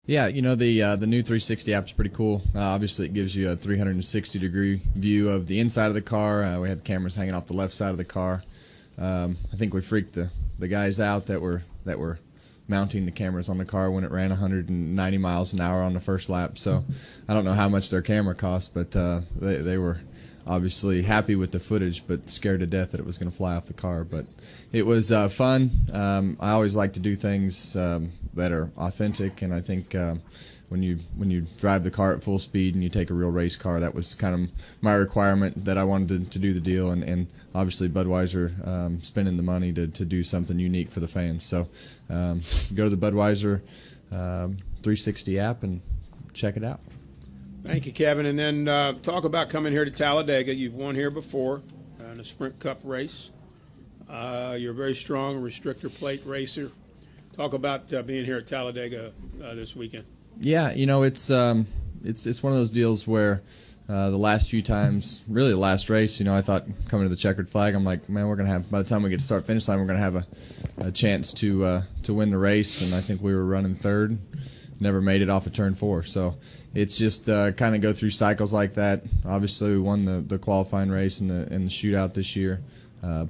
Yeah, the new 360 app is pretty cool. Obviously, it gives you a 360-degree view of the inside of the car. We had cameras hanging off the left side of the car. I think we freaked the guys out that were mounting the cameras on the car when it ran 190 miles an hour on the first lap. So I don't know how much their camera cost, but they were obviously happy with the footage, but scared to death that it was going to fly off the car. But it was fun. I always like to do things that are authentic, and I think when you drive the car at full speed and you take a real race car, that was kind of my requirement, that I wanted to do the deal, and obviously Budweiser spending the money to do something unique for the fans. So go to the Budweiser 360 app and check it out. Thank you, Kevin. And then talk about coming here to Talladega. You've won here before in a Sprint Cup race. You're a very strong restrictor plate racer. Talk about being here at Talladega this weekend. Yeah, it's one of those deals where the last few times, really the last race, I thought coming to the checkered flag, I'm like, man, we're gonna have, by the time we get to start finish line, we're gonna have a chance to win the race, and I think we were running third. Never made it off of turn 4. So it's just kind of go through cycles like that. Obviously, we won the qualifying race and the shootout this year.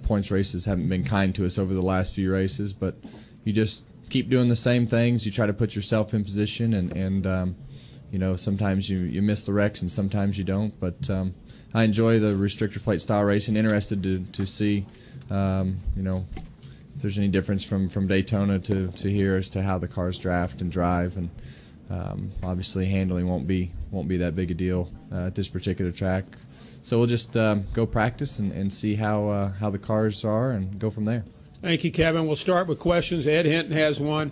Points races haven't been kind to us over the last few races, but you just keep doing the same things. You try to put yourself in position, and sometimes you miss the wrecks and sometimes you don't. But I enjoy the restrictor plate style racing. Interested to see, if there's any difference from Daytona to here as to how the cars draft and drive, and obviously handling won't be that big a deal at this particular track. So we'll just go practice and see how the cars are and go from there. Thank you, Kevin. We'll start with questions. Ed Hinton has one.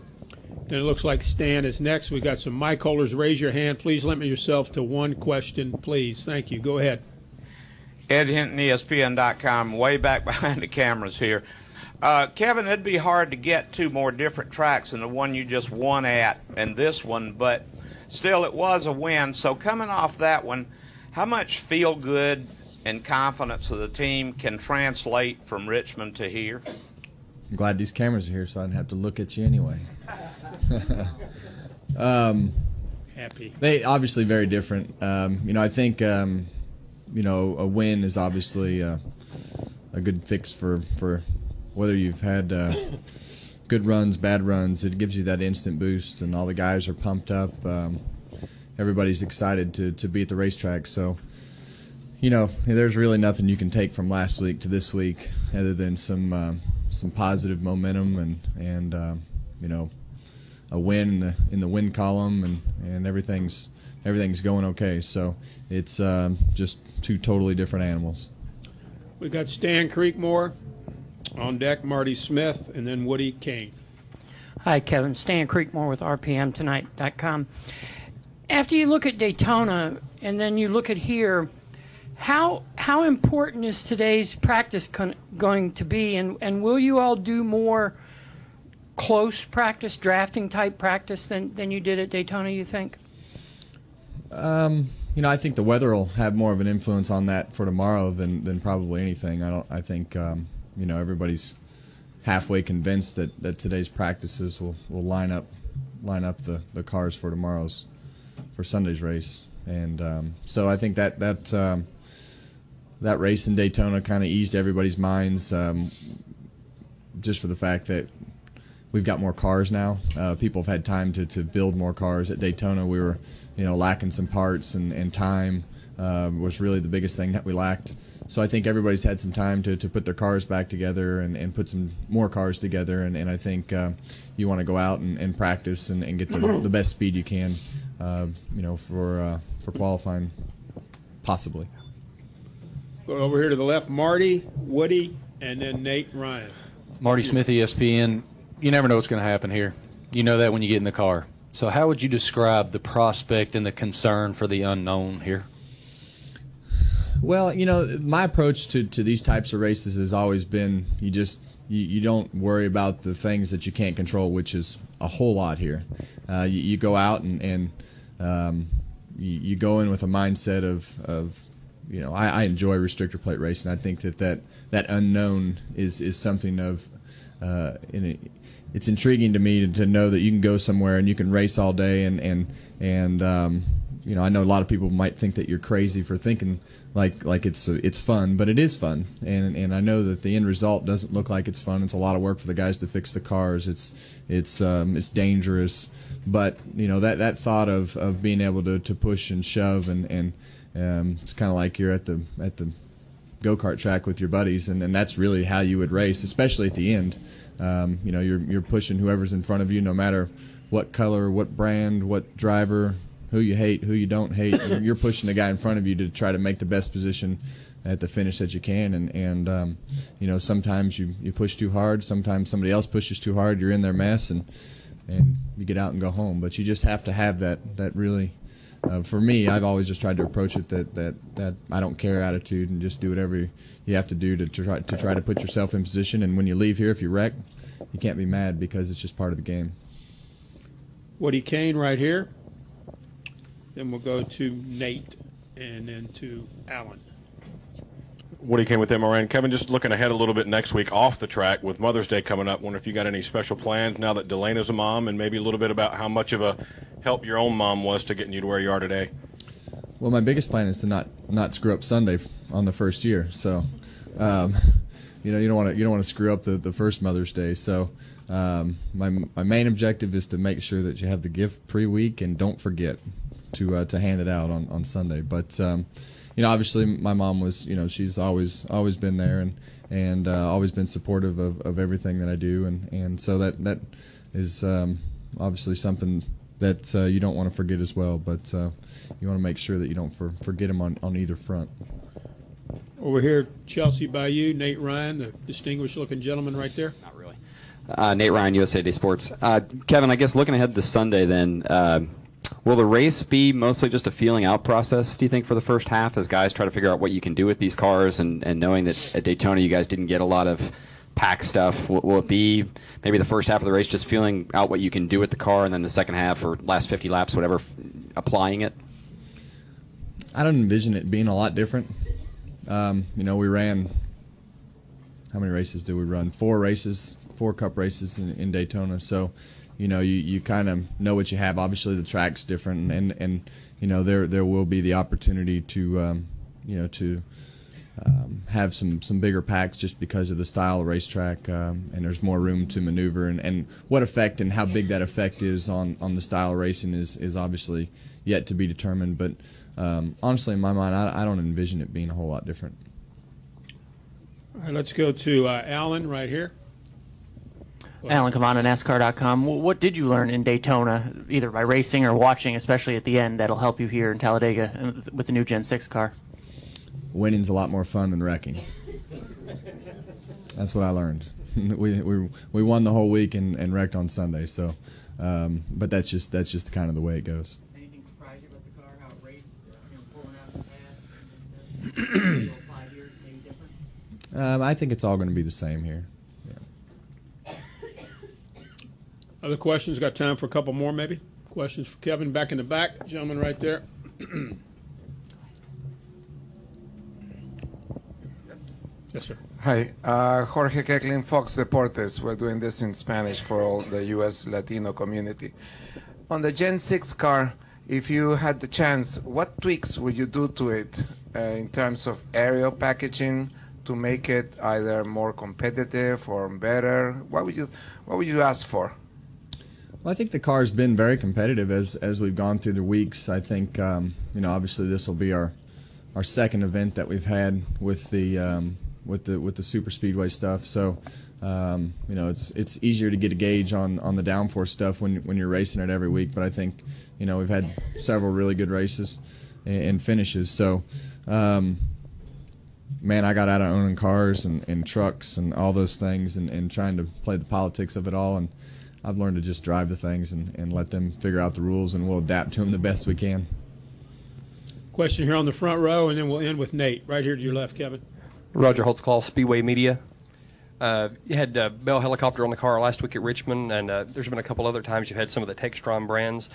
Then it looks like Stan is next. We got some mic holders. Raise your hand. Please limit yourself to one question, please. Thank you. Go ahead. Ed Hinton, ESPN.com, way back behind the cameras here. Kevin, it'd be hard to get 2 more different tracks than the one you just won at and this one, but still it was a win. So coming off that one, how much feel-good and confidence of the team can translate from Richmond to here? I'm glad these cameras are here so I don't have to look at you anyway. Happy. They obviously very different. I think a win is obviously a good fix for whether you've had good runs, bad runs. It gives you that instant boost, and all the guys are pumped up. Everybody's excited to be at the racetrack. So, there's really nothing you can take from last week to this week other than some positive momentum and a win in the win column, and everything's going okay. So it's just 2 totally different animals. We got Stan Creekmore on deck, Marty Smith, and then Woody Kane. Hi, Kevin. Stan Creekmore with RPMTonight.com. After you look at Daytona and then you look at here, how important is today's practice going to be, and will you all do more close practice, drafting type practice than you did at Daytona, you think? I think the weather will have more of an influence on that for tomorrow than probably anything. I think everybody's halfway convinced that today's practices will line up the cars for Sunday's race, and so I think that race in Daytona kind of eased everybody's minds, just for the fact that we've got more cars now. People have had time to build more cars. At Daytona, we were lacking some parts, and time was really the biggest thing that we lacked. So I think everybody's had some time to put their cars back together and put some more cars together, and I think you want to go out and practice and get the best speed you can, for qualifying, possibly. Go over here to the left, Marty, Woody, and then Nate Ryan. Marty Smith, ESPN. You never know what's going to happen here. You know that when you get in the car. So how would you describe the prospect and the concern for the unknown here? Well, my approach to these types of races has always been you don't worry about the things that you can't control, which is a whole lot here. You go out and you go in with a mindset of I enjoy restrictor plate racing. I think that unknown is something of it's intriguing to me to know that you can go somewhere and you can race all day, and you know, I know a lot of people might think that you're crazy for thinking like it's fun, but it is fun, and I know that the end result doesn't look like it's fun. It's a lot of work for the guys to fix the cars. It's dangerous, but you know, that thought of being able to push and shove, and it's kind of like you're at the go-kart track with your buddies, and that's really how you would race, especially at the end. You know, you're pushing whoever's in front of you, no matter what color, what brand, what driver, who you hate, who you don't hate. You're pushing the guy in front of you to try to make the best position at the finish that you can. And you know, sometimes you push too hard, sometimes somebody else pushes too hard, you're in their mess, and you get out and go home. But you just have to have that really, for me, I've always just tried to approach it that I don't care attitude, and just do whatever you have to do to try to put yourself in position. And when you leave here, if you wreck, you can't be mad, because it's just part of the game. Woody Kane right here. Then we'll go to Nate, and then to Alan. Woody Kane with MRN. Kevin, just looking ahead a little bit next week off the track with Mother's Day coming up, wonder if you got any special plans now that Delena's a mom, and maybe a little bit about how much of a help your own mom was to getting you to where you are today. Well, my biggest plan is to not screw up Sunday on the first year. So, you know, you don't want to screw up the first Mother's Day. So, my main objective is to make sure that you have the gift pre-week, and don't forget to hand it out on Sunday. But you know, obviously my mom was, you know, she's always been there, and always been supportive of everything that I do, and so that is obviously something that you don't want to forget as well. But you want to make sure that you don't forget them on either front. Over here, Chelsea Bayou, Nate Ryan, the distinguished-looking gentleman right there. Not really. Nate Ryan, USA Today Sports. Kevin, I guess looking ahead to Sunday then, will the race be mostly just a feeling out process, do you think, for the first half, as guys try to figure out what you can do with these cars, and knowing that at Daytona you guys didn't get a lot of pack stuff? Will it be maybe the first half of the race just feeling out what you can do with the car, and then the second half, or last 50 laps, whatever, applying it? I don't envision it being a lot different. You know, we ran, how many races did we run? 4 Cup races in Daytona. So, you know, you kind of know what you have. Obviously, the track's different, and you know, there will be the opportunity to you know, to have some bigger packs just because of the style of racetrack, and there's more room to maneuver, and what effect and how big that effect is on the style of racing is obviously yet to be determined. But honestly, in my mind, I don't envision it being a whole lot different. All right, let's go to Alan right here. Alan Cavana, NASCAR.com. What did you learn in Daytona, either by racing or watching, especially at the end, that'll help you here in Talladega with the new Gen 6 car? Winning's a lot more fun than wrecking. That's what I learned. We won the whole week and wrecked on Sunday. So, but that's just kind of the way it goes. Anything surprise you about the car, how it raced, pulling out the pass, 5 years, maybe different? I think it's all going to be the same here. Other questions? Got time for a couple more, maybe? Questions for Kevin? Back in the back. Gentleman right there. Yes, sir. Hi, Jorge Kecklin, Fox Deportes. We're doing this in Spanish for all the U.S. Latino community. On the Gen 6 car, if you had the chance, what tweaks would you do to it in terms of aerial packaging to make it either more competitive or better? What would you ask for? Well, I think the car's been very competitive as we've gone through the weeks. I think you know, obviously this will be our second event that we've had with the super speedway stuff. So you know, it's easier to get a gauge on the downforce stuff when you're racing it every week. But I think, you know, we've had several really good races and finishes. So man, I got out of owning cars and trucks and all those things and trying to play the politics of it all, and I've learned to just drive the things and let them figure out the rules, and we'll adapt to them the best we can. Question here on the front row, and then we'll end with Nate. Right here to your left, Kevin. Roger Holtzclaw, Speedway Media. You had Bell Helicopter on the car last week at Richmond, and there's been a couple other times you've had some of the Textron brands.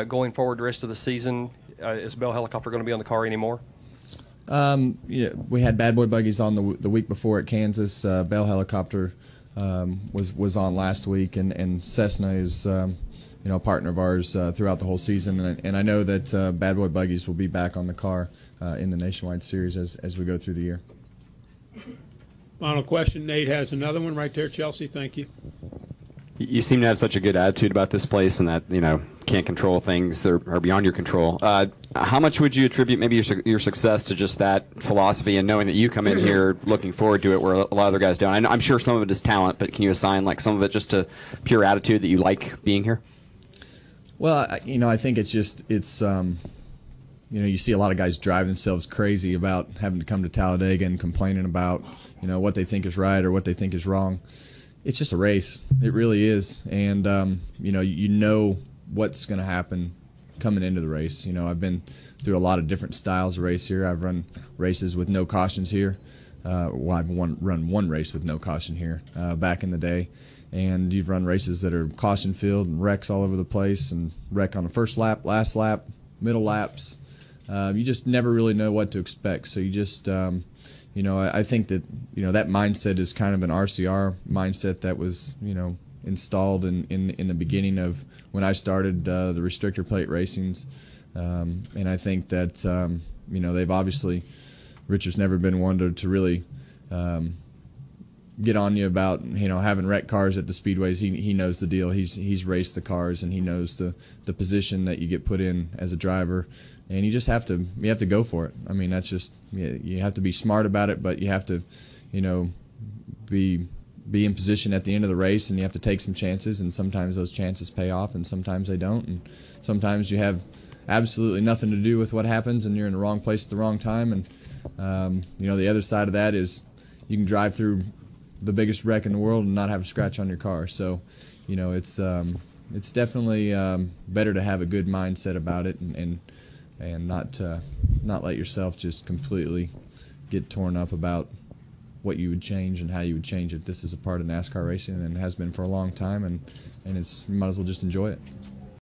Going forward the rest of the season, is Bell Helicopter going to be on the car anymore? Yeah, we had Bad Boy Buggies on the week before at Kansas. Bell Helicopter was on last week, and Cessna is a partner of ours throughout the whole season, and I know that Bad Boy Buggies will be back on the car in the Nationwide Series as we go through the year. Final question. Nate has another one right there. Chelsea, thank you. You seem to have such a good attitude about this place, and that can't control things that are beyond your control. How much would you attribute maybe your success to just that philosophy and knowing that you come in here looking forward to it, where a lot of other guys don't? I'm sure some of it is talent, but can you assign some of it just to pure attitude that you like being here? Well, I think it's you see a lot of guys drive themselves crazy about having to come to Talladega and complaining about what they think is right or what they think is wrong. It's just a race. It really is. And, you know what's going to happen coming into the race. I've been through a lot of different styles of race here. I've run races with no cautions here. I've run one race with no caution here back in the day. And you've run races that are caution-filled and wrecks all over the place, and wreck on the first lap, last lap, middle laps. You just never really know what to expect. So you just... I think that that mindset is kind of an RCR mindset that was installed in the beginning of when I started the restrictor plate racings, and I think that they've obviously, Richard's never been one to really get on you about having wrecked cars at the speedways. He knows the deal. He's raced the cars, and he knows the position that you get put in as a driver. And you just have to go for it. I mean, that's just you have to be smart about it, but you have to be in position at the end of the race, and you have to take some chances, and sometimes those chances pay off and sometimes they don't, and sometimes you have absolutely nothing to do with what happens and you're in the wrong place at the wrong time. And the other side of that is you can drive through the biggest wreck in the world and not have a scratch on your car. So it's definitely better to have a good mindset about it, and not let yourself just completely get torn up about what you would change and how you would change it. This is a part of NASCAR racing and has been for a long time, and you might as well just enjoy it.